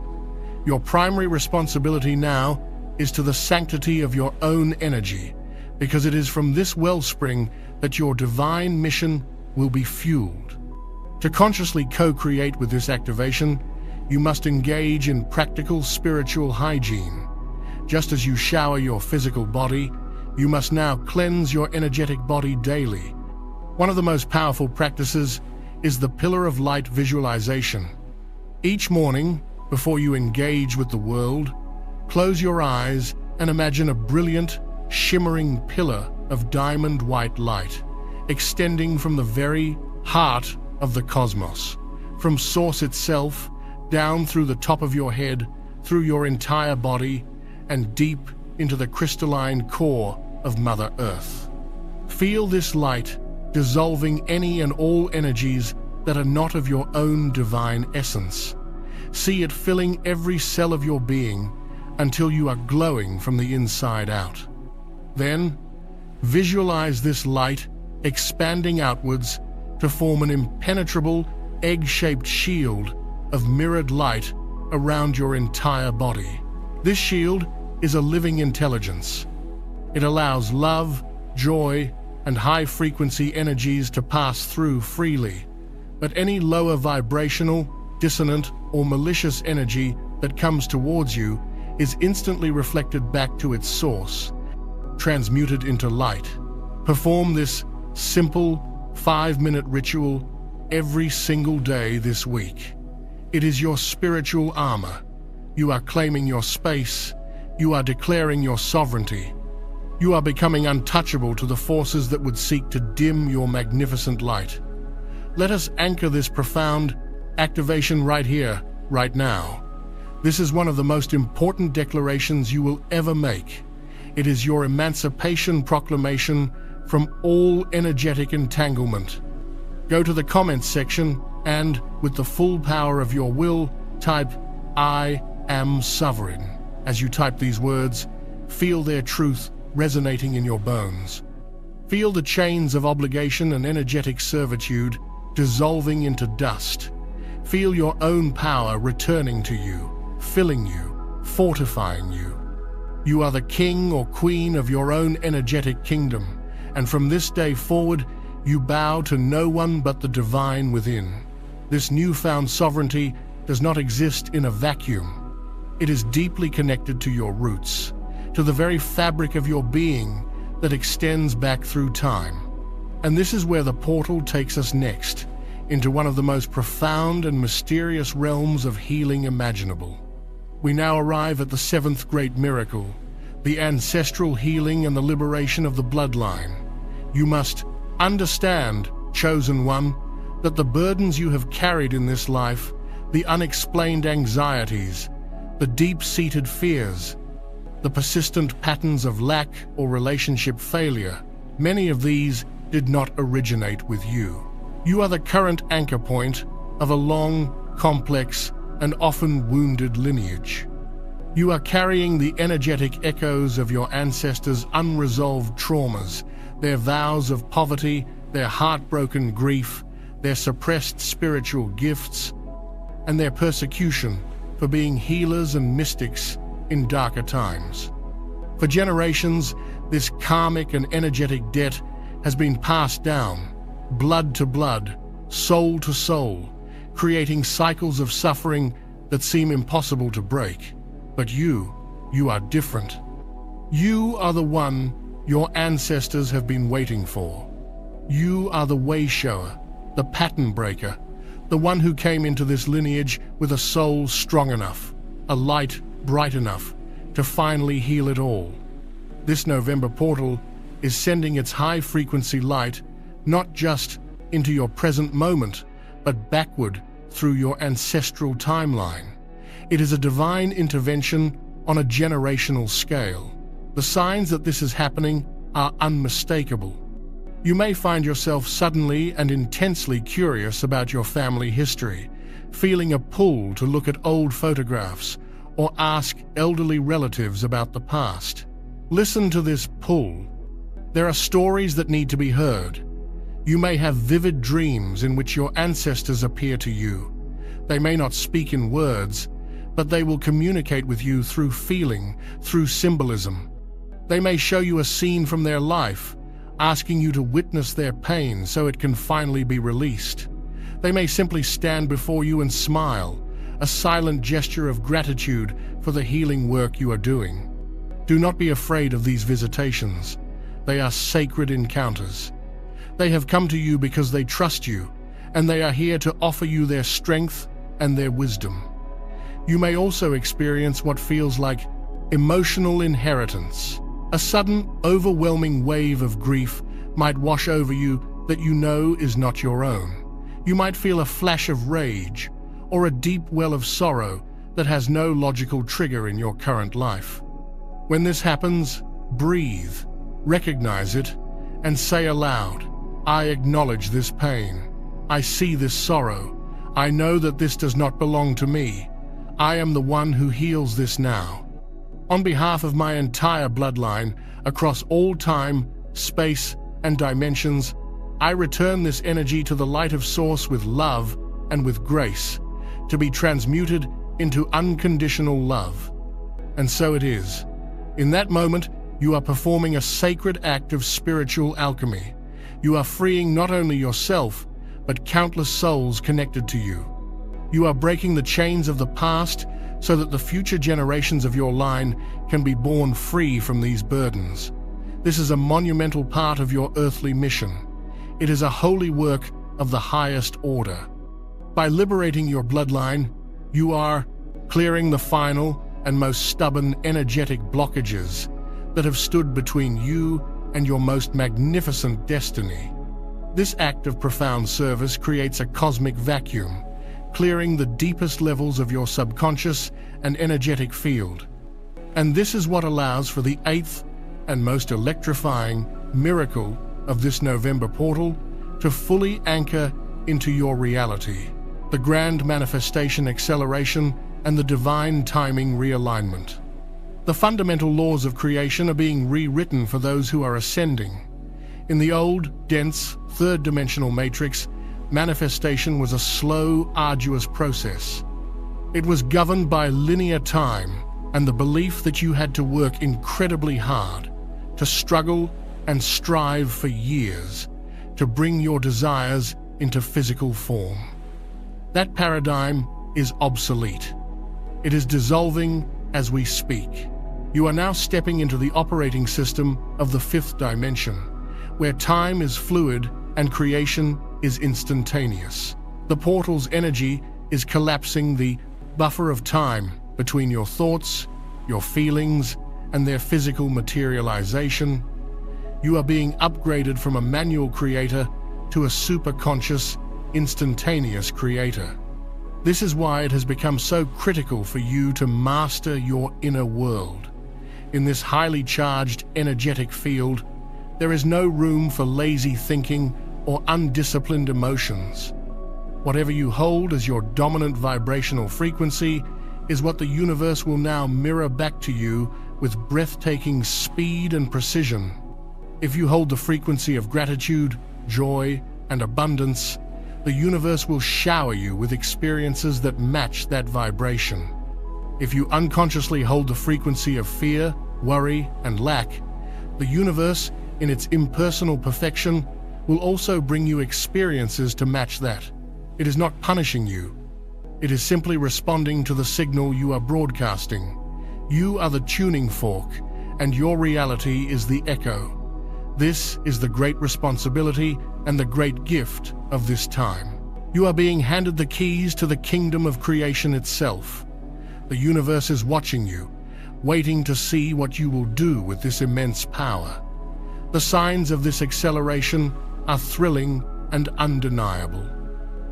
Your primary responsibility now is to the sanctity of your own energy, because it is from this wellspring that your divine mission will be fueled. To consciously co-create with this activation, you must engage in practical spiritual hygiene. Just as you shower your physical body, you must now cleanse your energetic body daily. One of the most powerful practices is the pillar of light visualization. Each morning, before you engage with the world, close your eyes and imagine a brilliant, shimmering pillar of diamond white light, extending from the very heart of the cosmos, from source itself, down through the top of your head, through your entire body, and deep into the crystalline core of Mother Earth. Feel this light dissolving any and all energies that are not of your own divine essence. See it filling every cell of your being until you are glowing from the inside out. Then, visualize this light expanding outwards to form an impenetrable, egg-shaped shield of mirrored light around your entire body. This shield is a living intelligence. It allows love, joy, and high-frequency energies to pass through freely, but any lower vibrational, dissonant, or malicious energy that comes towards you is instantly reflected back to its source, transmuted into light. Perform this simple 5-minute ritual every single day this week. It is your spiritual armor. You are claiming your space. You are declaring your sovereignty. You are becoming untouchable to the forces that would seek to dim your magnificent light. Let us anchor this profound activation right here, right now. This is one of the most important declarations you will ever make. It is your emancipation proclamation from all energetic entanglement. Go to the comments section and, with the full power of your will, type, "I am sovereign." As you type these words, feel their truth resonating in your bones. Feel the chains of obligation and energetic servitude dissolving into dust. Feel your own power returning to you, filling you, fortifying you. You are the king or queen of your own energetic kingdom, and from this day forward, you bow to no one but the divine within. This newfound sovereignty does not exist in a vacuum. It is deeply connected to your roots, to the very fabric of your being that extends back through time. And this is where the portal takes us next, into one of the most profound and mysterious realms of healing imaginable. We now arrive at the 7th great miracle, the ancestral healing and the liberation of the bloodline. You must understand, chosen one, that the burdens you have carried in this life, the unexplained anxieties, the deep-seated fears, the persistent patterns of lack or relationship failure, many of these did not originate with you. You are the current anchor point of a long, complex, and often wounded lineage. You are carrying the energetic echoes of your ancestors' unresolved traumas, their vows of poverty, their heartbroken grief, their suppressed spiritual gifts, and their persecution for being healers and mystics in darker times. For generations, this karmic and energetic debt has been passed down, blood to blood, soul to soul, creating cycles of suffering that seem impossible to break. But you are different. You are the one your ancestors have been waiting for. You are the way shower, the pattern breaker, the one who came into this lineage with a soul strong enough, a light bright enough to finally heal it all. This November portal is sending its high-frequency light not just into your present moment, but backward through your ancestral timeline. It is a divine intervention on a generational scale. The signs that this is happening are unmistakable. You may find yourself suddenly and intensely curious about your family history, feeling a pull to look at old photographs or ask elderly relatives about the past. Listen to this pull. There are stories that need to be heard. You may have vivid dreams in which your ancestors appear to you. They may not speak in words, but they will communicate with you through feeling, through symbolism. They may show you a scene from their life, asking you to witness their pain so it can finally be released. They may simply stand before you and smile, a silent gesture of gratitude for the healing work you are doing. Do not be afraid of these visitations. They are sacred encounters. They have come to you because they trust you, and they are here to offer you their strength and their wisdom. You may also experience what feels like emotional inheritance. A sudden, overwhelming wave of grief might wash over you that you know is not your own. You might feel a flash of rage or a deep well of sorrow that has no logical trigger in your current life. When this happens, breathe, recognize it, and say aloud, "I acknowledge this pain. I see this sorrow. I know that this does not belong to me. I am the one who heals this now." On behalf of my entire bloodline, across all time, space, and dimensions, I return this energy to the light of Source with love and with grace, to be transmuted into unconditional love. And so it is. In that moment, you are performing a sacred act of spiritual alchemy. You are freeing not only yourself, but countless souls connected to you. You are breaking the chains of the past so that the future generations of your line can be born free from these burdens. This is a monumental part of your earthly mission. It is a holy work of the highest order. By liberating your bloodline, you are clearing the final and most stubborn energetic blockages that have stood between you and your most magnificent destiny. This act of profound service creates a cosmic vacuum, clearing the deepest levels of your subconscious and energetic field. And this is what allows for the eighth and most electrifying miracle of this November portal to fully anchor into your reality, the grand manifestation acceleration and the divine timing realignment. The fundamental laws of creation are being rewritten for those who are ascending. In the old, dense, third-dimensional matrix, manifestation was a slow, arduous process. It was governed by linear time and the belief that you had to work incredibly hard, to struggle and strive for years, to bring your desires into physical form. That paradigm is obsolete. It is dissolving as we speak. You are now stepping into the operating system of the fifth dimension, where time is fluid and creation is instantaneous. The portal's energy is collapsing the buffer of time between your thoughts, your feelings, and their physical materialization. You are being upgraded from a manual creator to a superconscious, instantaneous creator. This is why it has become so critical for you to master your inner world. In this highly charged, energetic field, there is no room for lazy thinking or undisciplined emotions. Whatever you hold as your dominant vibrational frequency is what the universe will now mirror back to you with breathtaking speed and precision. If you hold the frequency of gratitude, joy, and abundance, the universe will shower you with experiences that match that vibration. If you unconsciously hold the frequency of fear, worry, and lack, the universe, in its impersonal perfection, will also bring you experiences to match that. It is not punishing you. It is simply responding to the signal you are broadcasting. You are the tuning fork, and your reality is the echo. This is the great responsibility and the great gift of this time. You are being handed the keys to the kingdom of creation itself. The universe is watching you, waiting to see what you will do with this immense power. The signs of this acceleration are thrilling and undeniable.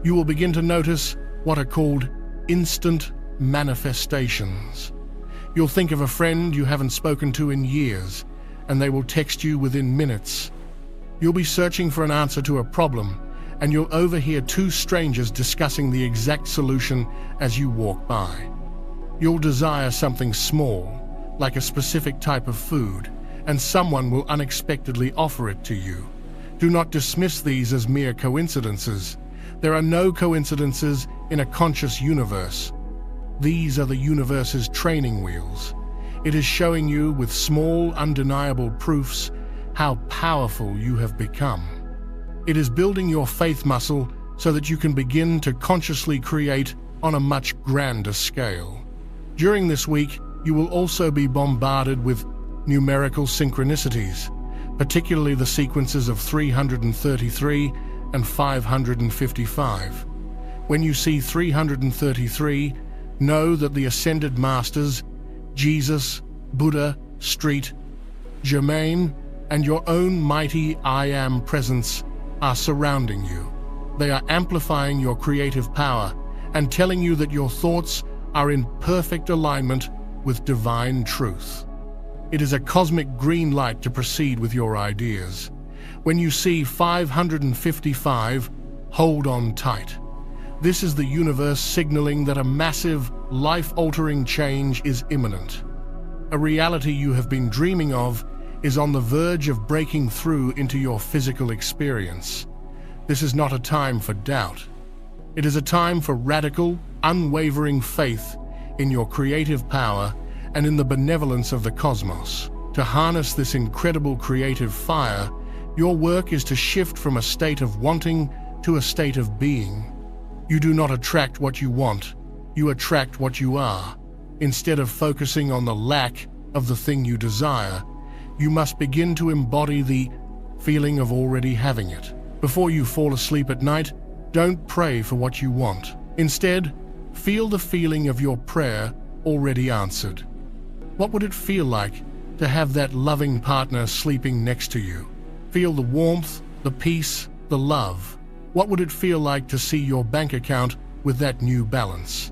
You will begin to notice what are called instant manifestations. You'll think of a friend you haven't spoken to in years, and they will text you within minutes. You'll be searching for an answer to a problem, and you'll overhear two strangers discussing the exact solution as you walk by. You'll desire something small, like a specific type of food, and someone will unexpectedly offer it to you. Do not dismiss these as mere coincidences. There are no coincidences in a conscious universe. These are the universe's training wheels. It is showing you with small, undeniable proofs how powerful you have become. It is building your faith muscle so that you can begin to consciously create on a much grander scale. During this week, you will also be bombarded with numerical synchronicities, particularly the sequences of 333 and 555. When you see 333, know that the Ascended Masters, Jesus, Buddha, Street, Germain, and your own mighty I Am presence are surrounding you. They are amplifying your creative power and telling you that your thoughts are in perfect alignment with divine truth. It is a cosmic green light to proceed with your ideas. When you see 555, hold on tight. This is the universe signaling that a massive, life-altering change is imminent. A reality you have been dreaming of is on the verge of breaking through into your physical experience. This is not a time for doubt. It is a time for radical, unwavering faith in your creative power and in the benevolence of the cosmos. To harness this incredible creative fire, your work is to shift from a state of wanting to a state of being. You do not attract what you want, you attract what you are. Instead of focusing on the lack of the thing you desire, you must begin to embody the feeling of already having it. Before you fall asleep at night, don't pray for what you want. Instead, feel the feeling of your prayer already answered. What would it feel like to have that loving partner sleeping next to you? Feel the warmth, the peace, the love. What would it feel like to see your bank account with that new balance?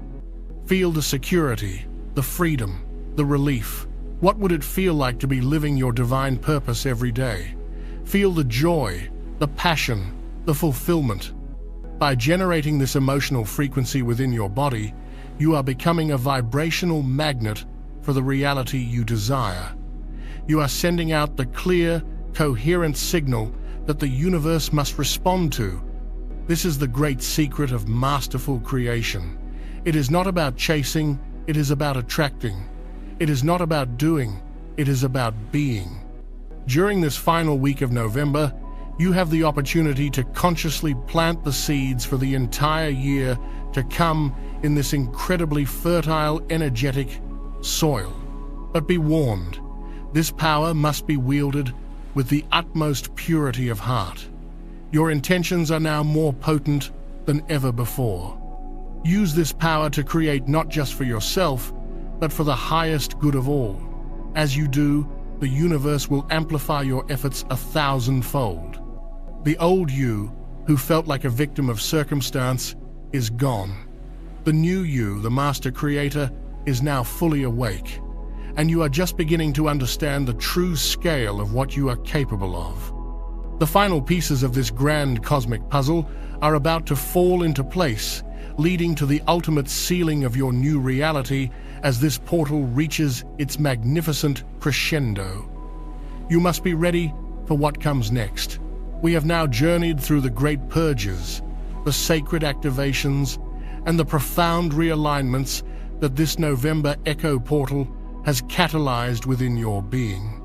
Feel the security, the freedom, the relief. What would it feel like to be living your divine purpose every day? Feel the joy, the passion, the fulfillment. By generating this emotional frequency within your body, you are becoming a vibrational magnet for the reality you desire. You are sending out the clear, coherent signal that the universe must respond to. This is the great secret of masterful creation. It is not about chasing, it is about attracting. It is not about doing, it is about being. During this final week of November, you have the opportunity to consciously plant the seeds for the entire year to come in this incredibly fertile, energetic soil. But be warned, this power must be wielded with the utmost purity of heart. Your intentions are now more potent than ever before. Use this power to create not just for yourself, but for the highest good of all. As you do, the universe will amplify your efforts 1,000-fold. The old you, who felt like a victim of circumstance, is gone. The new you, the master creator, is now fully awake, and you are just beginning to understand the true scale of what you are capable of. The final pieces of this grand cosmic puzzle are about to fall into place, leading to the ultimate sealing of your new reality as this portal reaches its magnificent crescendo. You must be ready for what comes next. We have now journeyed through the great purges, the sacred activations, and the profound realignments that this November Echo portal has catalyzed within your being.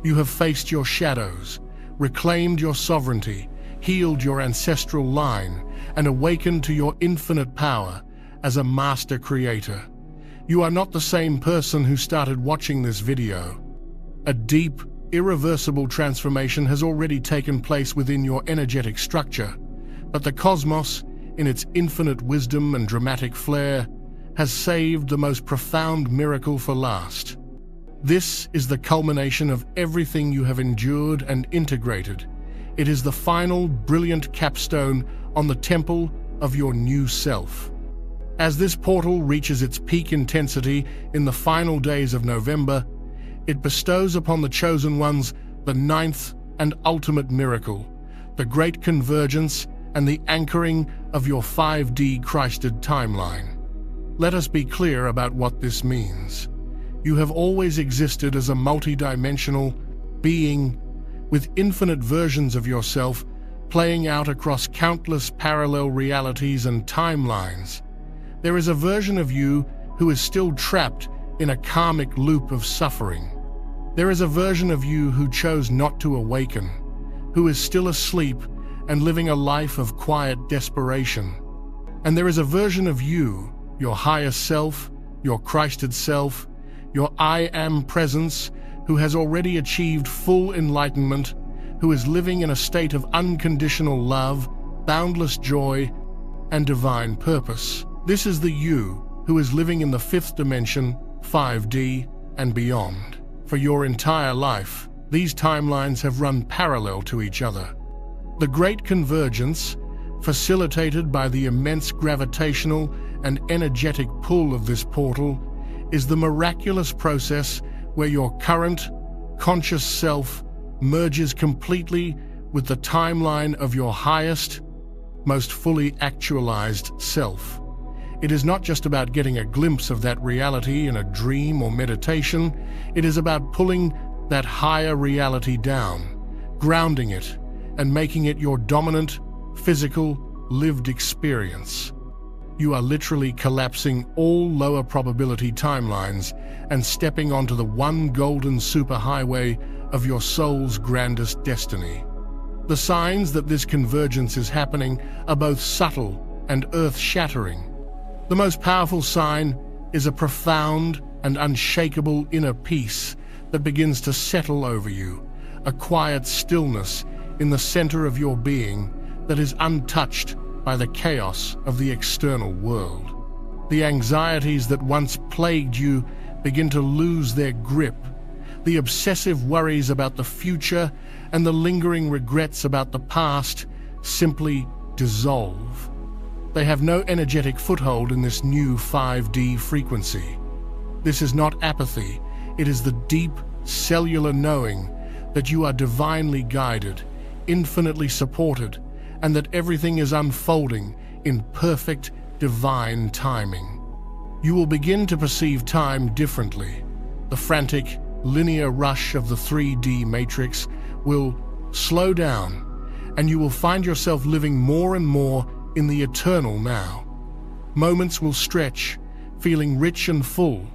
You have faced your shadows, reclaimed your sovereignty, healed your ancestral line, and awakened to your infinite power as a master creator. You are not the same person who started watching this video. A deep, irreversible transformation has already taken place within your energetic structure, but the cosmos, in its infinite wisdom and dramatic flair, has saved the most profound miracle for last. This is the culmination of everything you have endured and integrated. It is the final, brilliant capstone on the temple of your new self. As this portal reaches its peak intensity in the final days of November, it bestows upon the chosen ones the ninth and ultimate miracle, the great convergence and the anchoring of your 5D Christed timeline. Let us be clear about what this means. You have always existed as a multidimensional being with infinite versions of yourself playing out across countless parallel realities and timelines. There is a version of you who is still trapped in a karmic loop of suffering. There is a version of you who chose not to awaken, who is still asleep and living a life of quiet desperation. And there is a version of you, your higher self, your Christed self, your I Am presence, who has already achieved full enlightenment, who is living in a state of unconditional love, boundless joy, and divine purpose. This is the you who is living in the fifth dimension, 5D, and beyond. For your entire life, these timelines have run parallel to each other. The great convergence, facilitated by the immense gravitational and energetic pull of this portal, is the miraculous process where your current, conscious self merges completely with the timeline of your highest, most fully actualized self. It is not just about getting a glimpse of that reality in a dream or meditation. It is about pulling that higher reality down, grounding it, and making it your dominant, physical, lived experience. You are literally collapsing all lower probability timelines and stepping onto the one golden superhighway of your soul's grandest destiny. The signs that this convergence is happening are both subtle and earth-shattering. The most powerful sign is a profound and unshakable inner peace that begins to settle over you, a quiet stillness in the center of your being that is untouched by the chaos of the external world. The anxieties that once plagued you begin to lose their grip. The obsessive worries about the future and the lingering regrets about the past simply dissolve. They have no energetic foothold in this new 5D frequency. This is not apathy, it is the deep, cellular knowing that you are divinely guided, infinitely supported, and that everything is unfolding in perfect, divine timing. You will begin to perceive time differently. The frantic, linear rush of the 3D matrix will slow down, and you will find yourself living more and more in the eternal now. Moments will stretch, feeling rich and full.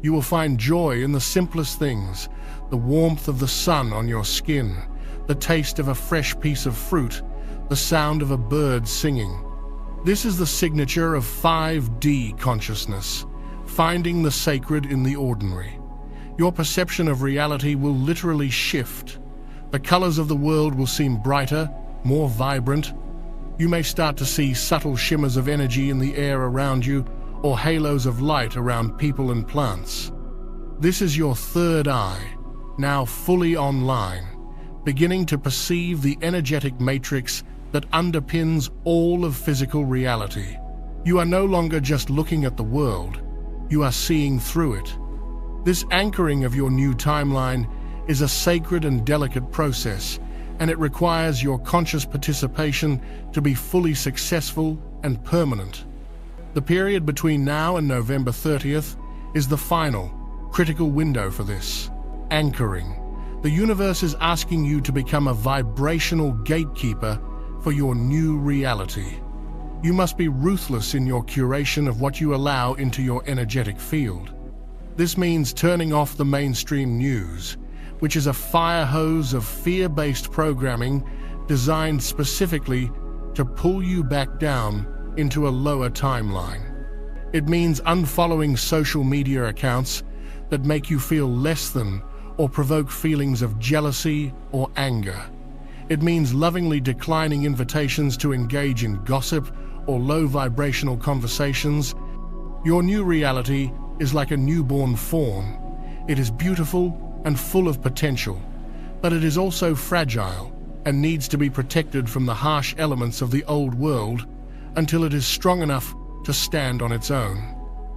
You will find joy in the simplest things, the warmth of the sun on your skin, the taste of a fresh piece of fruit, the sound of a bird singing. This is the signature of 5D consciousness, finding the sacred in the ordinary. Your perception of reality will literally shift. The colors of the world will seem brighter, more vibrant. You may start to see subtle shimmers of energy in the air around you, or halos of light around people and plants. This is your third eye, now fully online, beginning to perceive the energetic matrix that underpins all of physical reality. You are no longer just looking at the world, you are seeing through it. This anchoring of your new timeline is a sacred and delicate process, and it requires your conscious participation to be fully successful and permanent. The period between now and November 30th is the final, critical window for this anchoring. The universe is asking you to become a vibrational gatekeeper for your new reality. You must be ruthless in your curation of what you allow into your energetic field. This means turning off the mainstream news, which is a fire hose of fear-based programming designed specifically to pull you back down into a lower timeline. It means unfollowing social media accounts that make you feel less than or provoke feelings of jealousy or anger. It means lovingly declining invitations to engage in gossip or low vibrational conversations. Your new reality is like a newborn fawn. It is beautiful and full of potential, but it is also fragile and needs to be protected from the harsh elements of the old world until it is strong enough to stand on its own.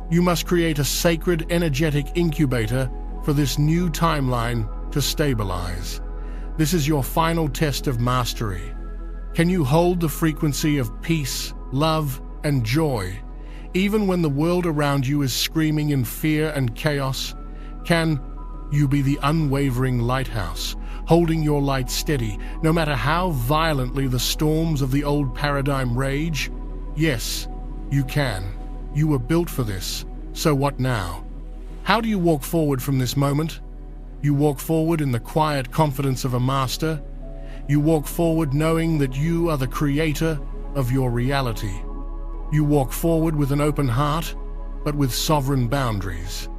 You must create a sacred, energetic incubator for this new timeline to stabilize. This is your final test of mastery. Can you hold the frequency of peace, love, and joy, even when the world around you is screaming in fear and chaos? Can you be the unwavering lighthouse, holding your light steady, no matter how violently the storms of the old paradigm rage? Yes, you can. You were built for this. So what now? How do you walk forward from this moment? You walk forward in the quiet confidence of a master. You walk forward knowing that you are the creator of your reality. You walk forward with an open heart, but with sovereign boundaries.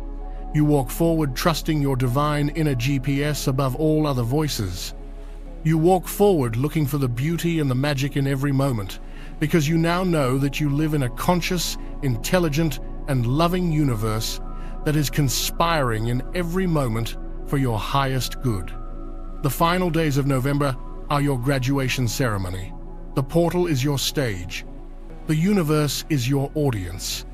You walk forward trusting your divine inner GPS above all other voices. You walk forward looking for the beauty and the magic in every moment, because you now know that you live in a conscious, intelligent, and loving universe that is conspiring in every moment for your highest good. The final days of November are your graduation ceremony. The portal is your stage. The universe is your audience,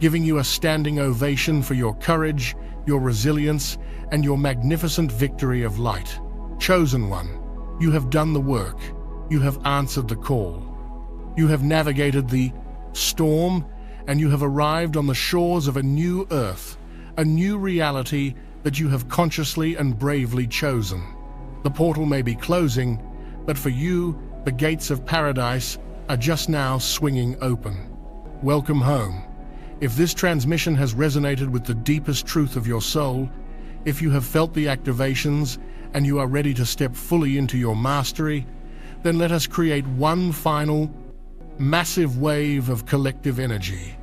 giving you a standing ovation for your courage, your resilience, and your magnificent victory of light. Chosen one, you have done the work. You have answered the call. You have navigated the storm, and you have arrived on the shores of a new earth, a new reality that you have consciously and bravely chosen. The portal may be closing, but for you, the gates of paradise are just now swinging open. Welcome home. If this transmission has resonated with the deepest truth of your soul, if you have felt the activations and you are ready to step fully into your mastery, then let us create one final, massive wave of collective energy.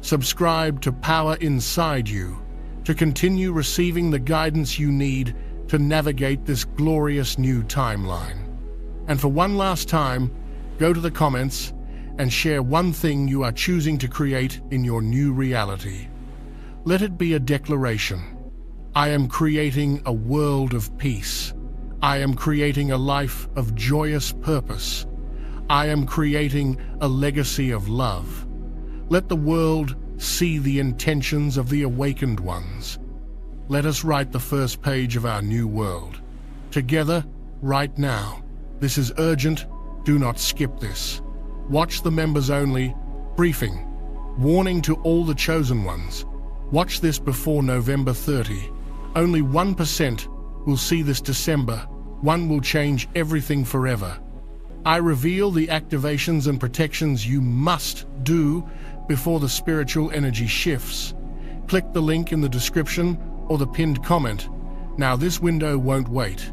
Subscribe to Power Inside You to continue receiving the guidance you need to navigate this glorious new timeline. And for one last time, go to the comments and share one thing you are choosing to create in your new reality. Let it be a declaration. I am creating a world of peace. I am creating a life of joyous purpose. I am creating a legacy of love. Let the world see the intentions of the awakened ones. Let us write the first page of our new world. Together, right now. This is urgent. Do not skip this. Watch the members only briefing. Warning to all the chosen ones. Watch this before November 30. Only 1% will see this December. One will change everything forever. I reveal the activations and protections you must do before the spiritual energy shifts. Click the link in the description or the pinned comment. Now this window won't wait.